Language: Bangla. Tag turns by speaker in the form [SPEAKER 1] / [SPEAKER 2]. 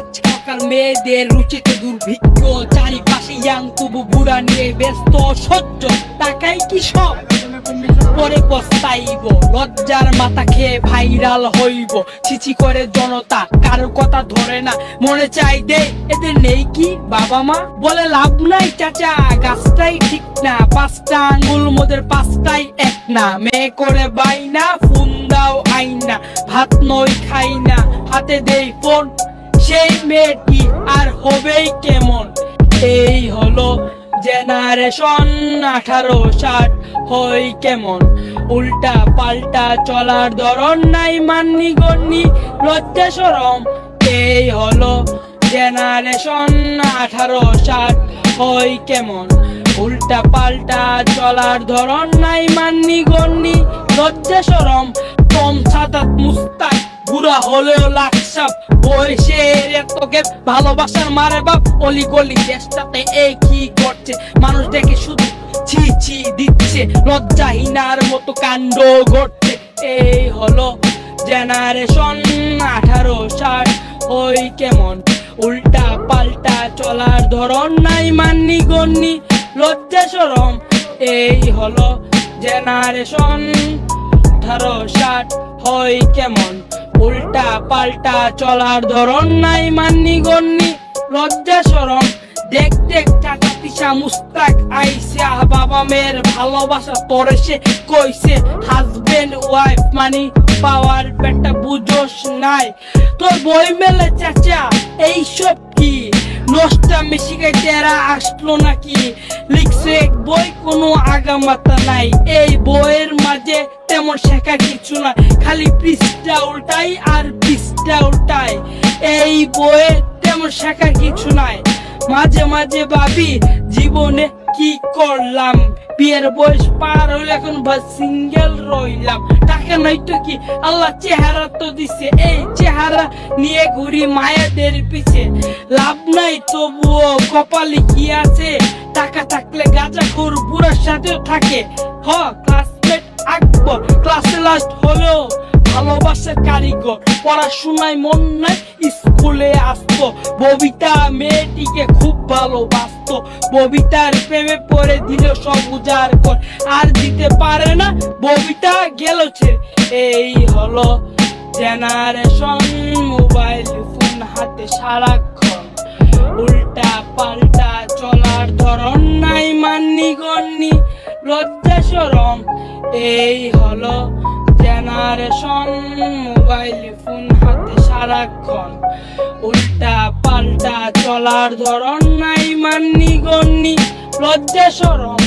[SPEAKER 1] আজকালকার মেয়েদের রুচিতে দুর্ভিক্ষ, চারিপাশে ইয়াং তবু বুড়া নিয়ে ব্যস্ত, সহ্য টাকাই কি সব, পরে পস্তাইব, লজ্জার মাথা খেয়ে ভাইরাল হইব। ছিছি করে জনতা, কারোর কথা ধরে না, মনে চাই দে এদের নেই কি বাবা মা, বলে লাভ নাই চাচা গাছটাই ঠিক না, পাঁচটা আঙ্গুল মোদের পাঁচটাই এক না, মেয়ে করে বাইনা ফোন দাও আইনা, ভাত নই খাই না হাতে দেই ফোন, সেই মেয়েটি আর হবেই কেমন। এই হলো জেনারেশন 1860, হই কেমন, উল্টা পাল্টা চলার ধরন নাই মান্নি গন্নি লজ্জা শরম। এই হলো জেনারেশন 1860, হই কেমন, উল্টা পাল্টা চলার ধরন নাই মান্নি গন্নি লজ্জা শরম। কম সাদাত মুস্তাক বুড়া হলেও লাকসাপ, বয়সের এতকে ভালোবাসার মারে বাপ, অলি গলি চেষ্টাতে এই কি করছে, মানুষ দেখে শুধু ছি ছি দিচ্ছে, লজ্জাহীনার মতো কাণ্ড ঘটছে। এই হলো জেনারেশন 1860, হই কেমন, উল্টা পাল্টা চলার ধরন নাই মান্নি গন্নি লজ্জা শরম। এই হলো জেনারেশন 1860, হই কেমন, উল্টা পাল্টা চলার ধরন নাই মান্নি গন্নি লজ্জা শরম। দেখ দেখ টাকা পিছা মুস্তাক আইসা, বাবা মেয়ের ভালোবাসা তোরে সে কইছে, হাজবেন্ড ওয়াইফ মানি পাওয়ার বেটা বুঝোস নাই, তোর বই মেলে চাচা এইসব কি, নষ্টামি শিখাইতে এরা আসলো নাকি, লিখছে এক বই কোনো আগামাতা নাই, এই বইয়ের মাঝে তেমন শেখার কিছু না, খালি পৃষ্ঠা উল্টাই আর পৃষ্ঠা উল্টাই, এই বইয়ে তেমন শেখার কিছু নাই। মাঝে মাঝে ভাবি জীবনে কি করলাম, বিয়ের বয়স পার হইলে এখন সিঙ্গেল রইলাম, টাকা নাই তো কি আল্লাহ চেহারা তো দিছে, এই চেহারা নিয়ে ঘুরি মায়াদের পিছে, লাভ নাই তবুও কপালে কি আছে, টাকা থাকলে গাঁজাখোর বুড়ার সাথেও থাকে। হ ক্লাসমেট আকবর, ক্লাসে লাস্ট হলেও ভালোবাসার কারিগর, পড়াশোনায় মন নাই স্কুলে আসতো, ববিতা মেয়েটিকে খুব ভালোবাসতো, ববিতার প্রেমে পড়ে দিল সব উজাড় কর, আর দিতে পারে না ববিতা গেল ছেড়ে। এই হলো জেনারেশন, মোবাইল ফোন হাতে সারাক্ষণ, উল্টা পাল্টা চলার ধরন নাই মান্নি গন্নি লজ্জা শরম। এই হলো জেনারেশন, মোবাইল ফোন হাতে সারাক্ষণ, উল্টা পাল্টা চলার ধরন নাই মান্নি গন্নি লজ্জা শরম।